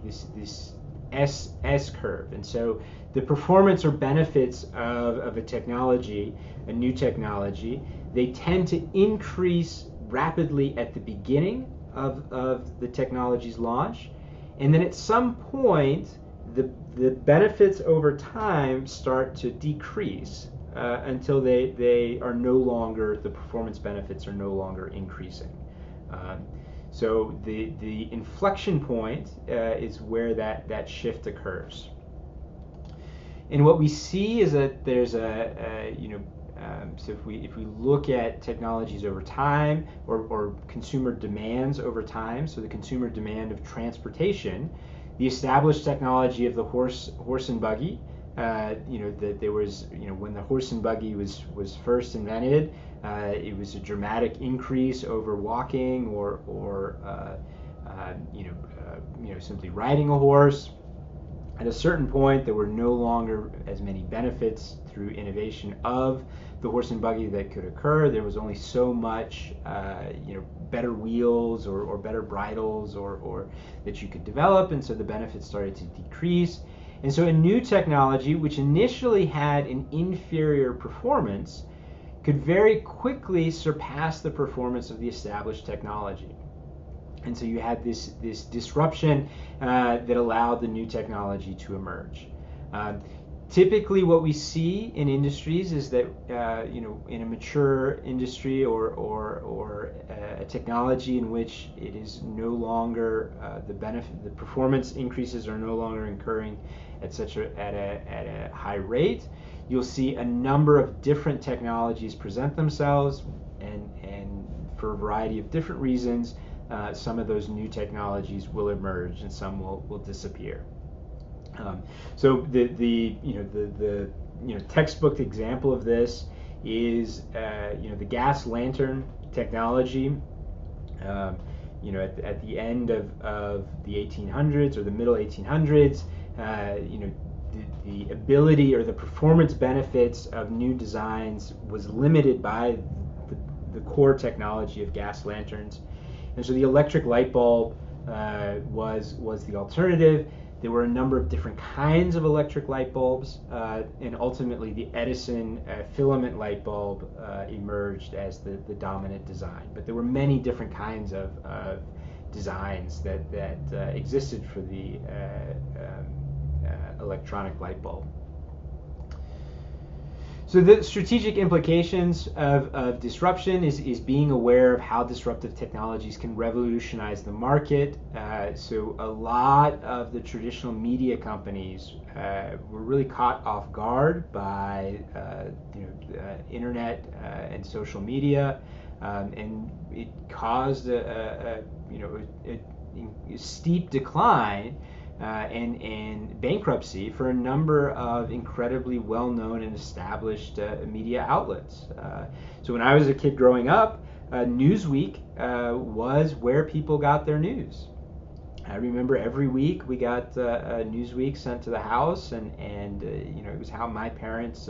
this S curve, and so the performance or benefits of a technology, a new technology, they tend to increase rapidly at the beginning of the technology's launch, and then at some point the benefits over time start to decrease until they are no longer, the performance benefits are no longer increasing. So the inflection point is where that shift occurs. And what we see is that there's so if we look at technologies over time or consumer demands over time, so the consumer demand of transportation, the established technology of the horse and buggy, that there was, when the horse and buggy was first invented, it was a dramatic increase over walking or simply riding a horse. At a certain point, there were no longer as many benefits through innovation of the horse and buggy that could occur. There was only so much, better wheels or better bridles or that you could develop, and so the benefits started to decrease. And so a new technology, which initially had an inferior performance, could very quickly surpass the performance of the established technology. And so you had this disruption that allowed the new technology to emerge. Typically what we see in industries is that in a mature industry or a technology in which it is no longer the performance increases are no longer occurring at a high rate, you'll see a number of different technologies present themselves, and for a variety of different reasons, some of those new technologies will emerge and some will disappear. So the textbook example of this is the gas lantern technology. At the end of the 1800s or the middle 1800s, the ability or the performance benefits of new designs was limited by the core technology of gas lanterns. And so the electric light bulb was the alternative. There were a number of different kinds of electric light bulbs, and ultimately the Edison filament light bulb emerged as the dominant design. But there were many different kinds of designs that existed for the electronic light bulb. So the strategic implications of disruption is being aware of how disruptive technologies can revolutionize the market. So a lot of the traditional media companies were really caught off guard by internet and social media, and it caused a steep decline and bankruptcy for a number of incredibly well-known and established media outlets. So when I was a kid growing up, Newsweek was where people got their news. I remember every week we got Newsweek sent to the house, and it was how my parents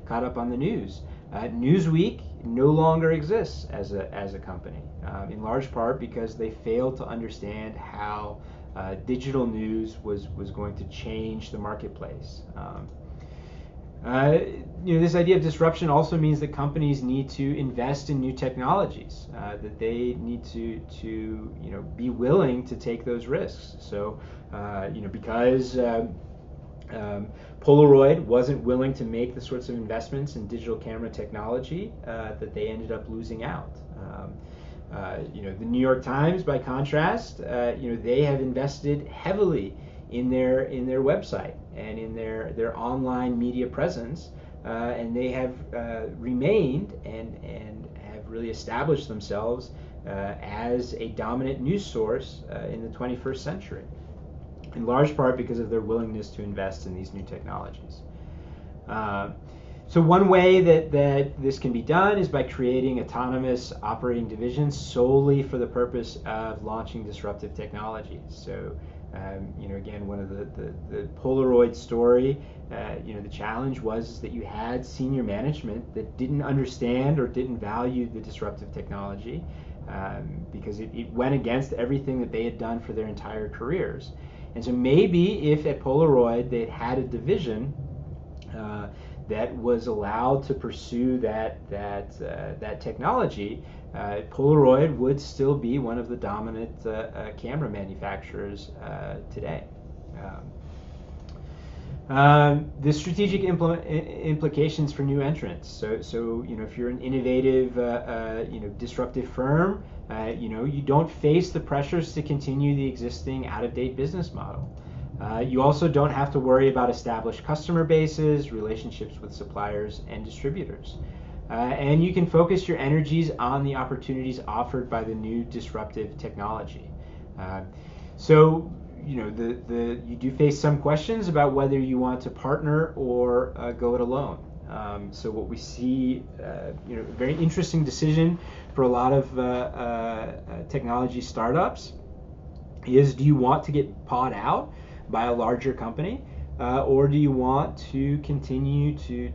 caught up on the news. Newsweek no longer exists as a company, in large part because they failed to understand how digital news was going to change the marketplace. This idea of disruption also means that companies need to invest in new technologies, that they need to be willing to take those risks. So because Polaroid wasn't willing to make the sorts of investments in digital camera technology that they ended up losing out. The New York Times, by contrast, they have invested heavily in their website and in their online media presence, and they have remained and have really established themselves as a dominant news source in the 21st century, in large part because of their willingness to invest in these new technologies. So one way that this can be done is by creating autonomous operating divisions solely for the purpose of launching disruptive technologies. So, again, one of the Polaroid story, the challenge was that you had senior management that didn't understand or didn't value the disruptive technology because it went against everything that they had done for their entire careers. And so maybe if at Polaroid they'd had a division that was allowed to pursue that technology, Polaroid would still be one of the dominant camera manufacturers today. The strategic implications for new entrants. So if you're an innovative, disruptive firm, you don't face the pressures to continue the existing out-of-date business model. You also don't have to worry about established customer bases, relationships with suppliers and distributors. And you can focus your energies on the opportunities offered by the new disruptive technology. You do face some questions about whether you want to partner or go it alone. So what we see, a very interesting decision for a lot of technology startups is, do you want to get bought out by a larger company, or do you want to continue to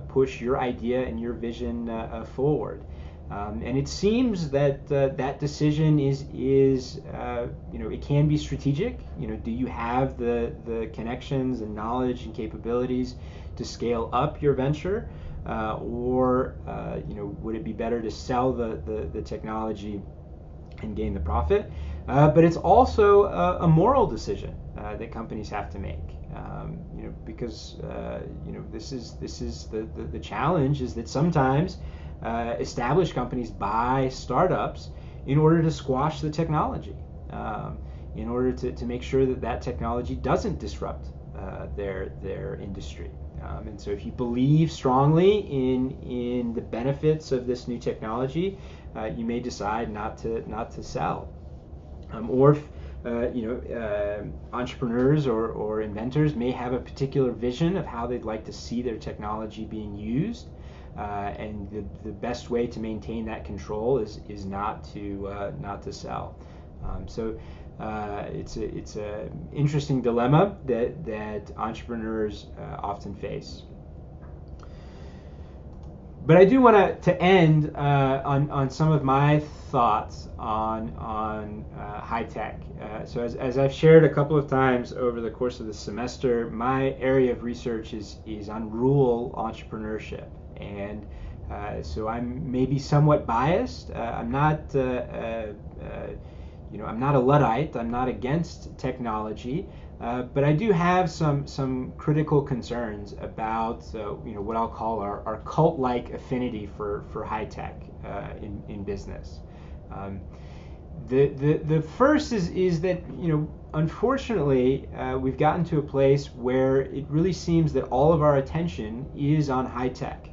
push your idea and your vision forward? And it seems that that decision is it can be strategic. Do you have the connections and knowledge and capabilities to scale up your venture, or would it be better to sell the technology and gain the profit? But it's also a moral decision that companies have to make, because this is the challenge is that sometimes established companies buy startups in order to squash the technology, in order to make sure that technology doesn't disrupt their industry. And so if you believe strongly in the benefits of this new technology, you may decide not to sell. Or if entrepreneurs or inventors may have a particular vision of how they'd like to see their technology being used, and the best way to maintain that control is not to sell. It's a interesting dilemma that entrepreneurs often face. But I do want to end on some of my thoughts on high tech. So as I've shared a couple of times over the course of the semester, my area of research is on rural entrepreneurship, and so I'm maybe somewhat biased. I'm not I'm not a Luddite. I'm not against technology. But I do have some critical concerns about what I'll call our cult-like affinity for high tech in business. The first is that unfortunately we've gotten to a place where it really seems that all of our attention is on high tech,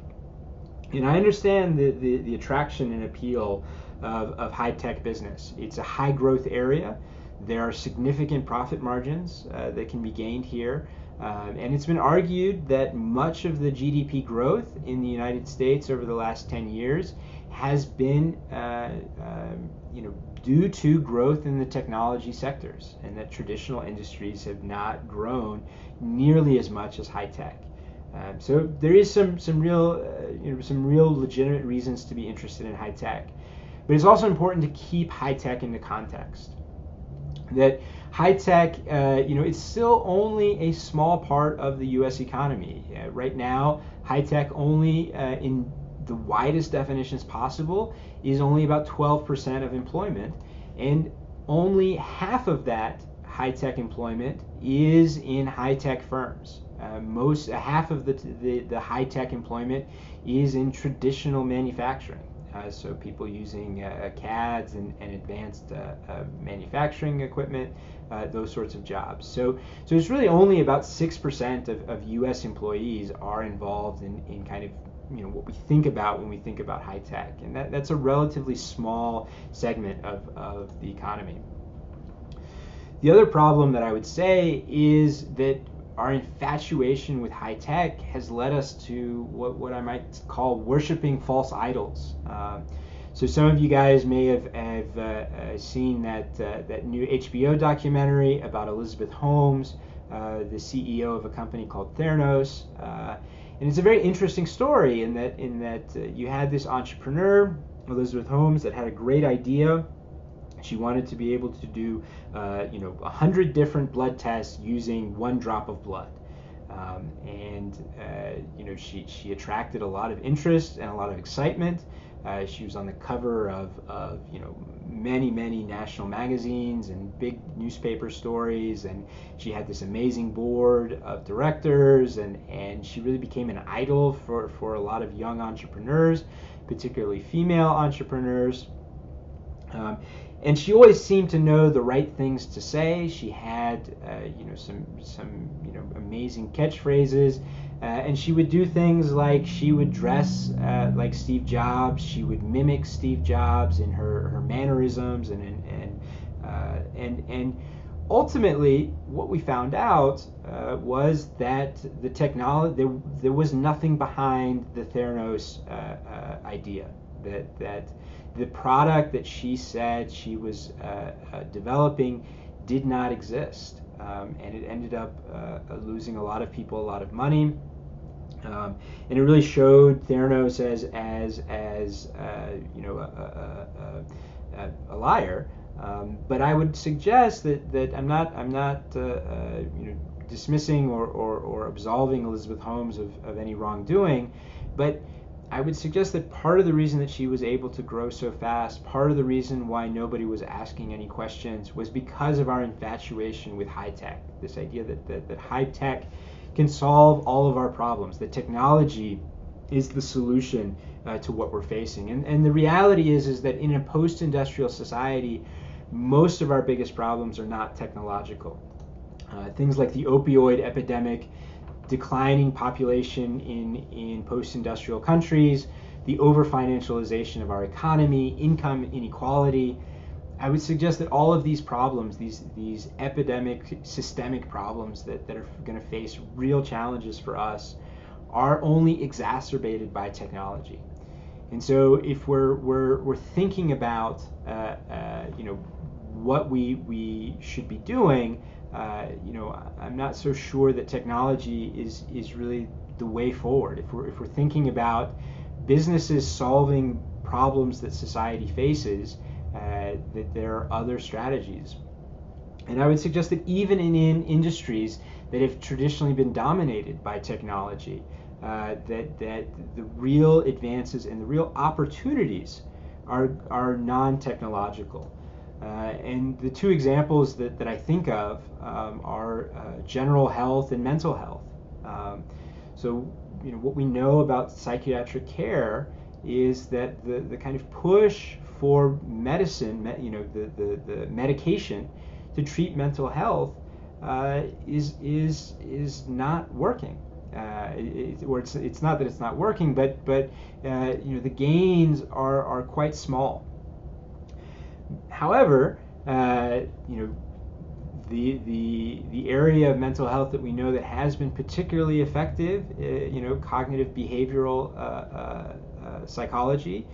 and I understand the attraction and appeal of high tech business. It's a high growth area. There are significant profit margins that can be gained here, and it's been argued that much of the GDP growth in the United States over the last 10 years has been due to growth in the technology sectors, and that traditional industries have not grown nearly as much as high tech. So there is some real legitimate reasons to be interested in high tech, but it's also important to keep high tech into context. That high tech, it's still only a small part of the U.S. economy. Right now, high tech only, in the widest definitions possible, is only about 12% of employment, and only half of that high-tech employment is in high-tech firms. Half of the high-tech employment is in traditional manufacturing. So people using CADs and advanced manufacturing equipment, those sorts of jobs. So it's really only about 6% of U.S. employees are involved in kind of what we think about when we think about high tech, and that's a relatively small segment of the economy. The other problem that I would say is that our infatuation with high tech has led us to what I might call worshiping false idols. So some of you guys may have seen that new HBO documentary about Elizabeth Holmes, the CEO of a company called Theranos. And it's a very interesting story in that you had this entrepreneur, Elizabeth Holmes, that had a great idea. She wanted to be able to do 100 different blood tests using one drop of blood. She attracted a lot of interest and a lot of excitement. She was on the cover of many national magazines and big newspaper stories, and she had this amazing board of directors, and she really became an idol for a lot of young entrepreneurs, particularly female entrepreneurs. And she always seemed to know the right things to say. She had some amazing catchphrases. And she would do things like she would dress like Steve Jobs. She would mimic Steve Jobs in her mannerisms, and ultimately what we found out was that the technology, there was nothing behind the Theranos idea. That the product that she said she was developing did not exist, and it ended up losing a lot of people a lot of money. And it really showed Theranos as a liar. But I would suggest that I'm not dismissing or absolving Elizabeth Holmes of any wrongdoing, but I would suggest that part of the reason that she was able to grow so fast, part of the reason why nobody was asking any questions, was because of our infatuation with high tech. This idea that high tech can solve all of our problems, that technology is the solution to what we're facing. And the reality is that in a post-industrial society, most of our biggest problems are not technological. Things like the opioid epidemic, declining population in post-industrial countries, the over-financialization of our economy, income inequality. I would suggest that all of these problems, these epidemic, systemic problems that are going to face real challenges for us, are only exacerbated by technology. And so, if we're thinking about what we should be doing, I'm not so sure that technology is really the way forward. If we're thinking about businesses solving problems that society faces, that there are other strategies. And I would suggest that even in industries that have traditionally been dominated by technology, that the real advances and the real opportunities are non-technological. And the two examples that I think of are general health and mental health. So what we know about psychiatric care is that the kind of push for medicine, the medication to treat mental health is not working. It's not that it's not working, but the gains are quite small. However, the area of mental health that we know that has been particularly effective, cognitive behavioral psychology,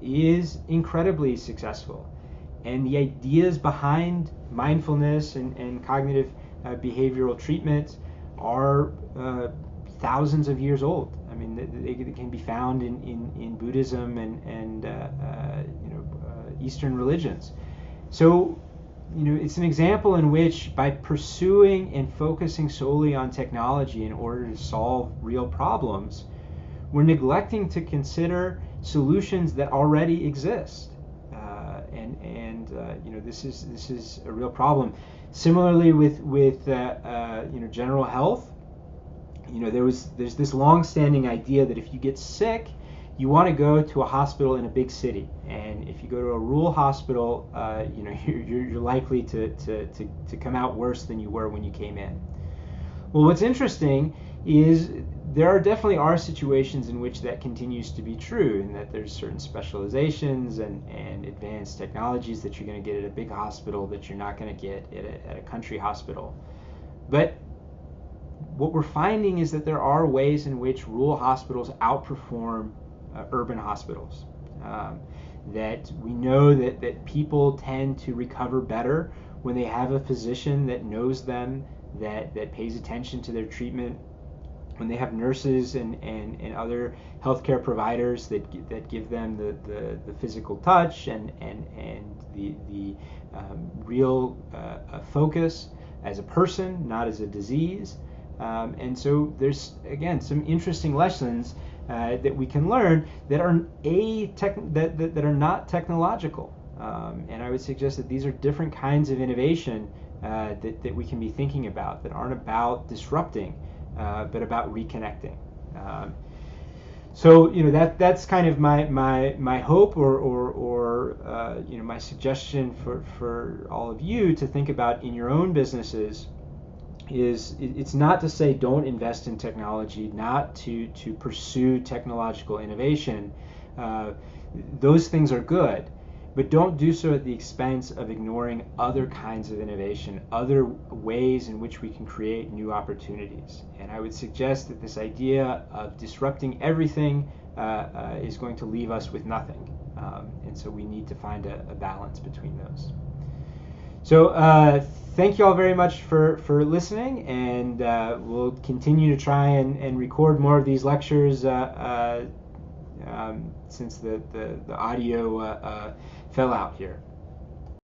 is incredibly successful. And the ideas behind mindfulness and cognitive behavioral treatment are thousands of years old. I mean, they can be found in Buddhism and Eastern religions. So, it's an example in which, by pursuing and focusing solely on technology in order to solve real problems, we're neglecting to consider solutions that already exist. And this is a real problem. Similarly with general health, there's this long-standing idea that if you get sick, you want to go to a hospital in a big city, and if you go to a rural hospital, you're likely to come out worse than you were when you came in. Well, what's interesting is there definitely are situations in which that continues to be true, and that there's certain specializations and advanced technologies that you're going to get at a big hospital that you're not going to get at a country hospital. But what we're finding is that there are ways in which rural hospitals outperform urban hospitals. That we know that people tend to recover better when they have a physician that knows them, that pays attention to their treatment, when they have nurses and other healthcare providers that give them the physical touch and the real focus as a person, not as a disease. And so there's, again, some interesting lessons that we can learn that are that are not technological. And I would suggest that these are different kinds of innovation that we can be thinking about, that aren't about disrupting, but about reconnecting. So that's kind of my hope or my suggestion for all of you to think about in your own businesses. It's not to say don't invest in technology, not to pursue technological innovation. Those things are good, but don't do so at the expense of ignoring other kinds of innovation, other ways in which we can create new opportunities. And I would suggest that this idea of disrupting everything is going to leave us with nothing. And so we need to find a balance between those. So thank you all very much for listening, and we'll continue to try and record more of these lectures since the audio fell out here.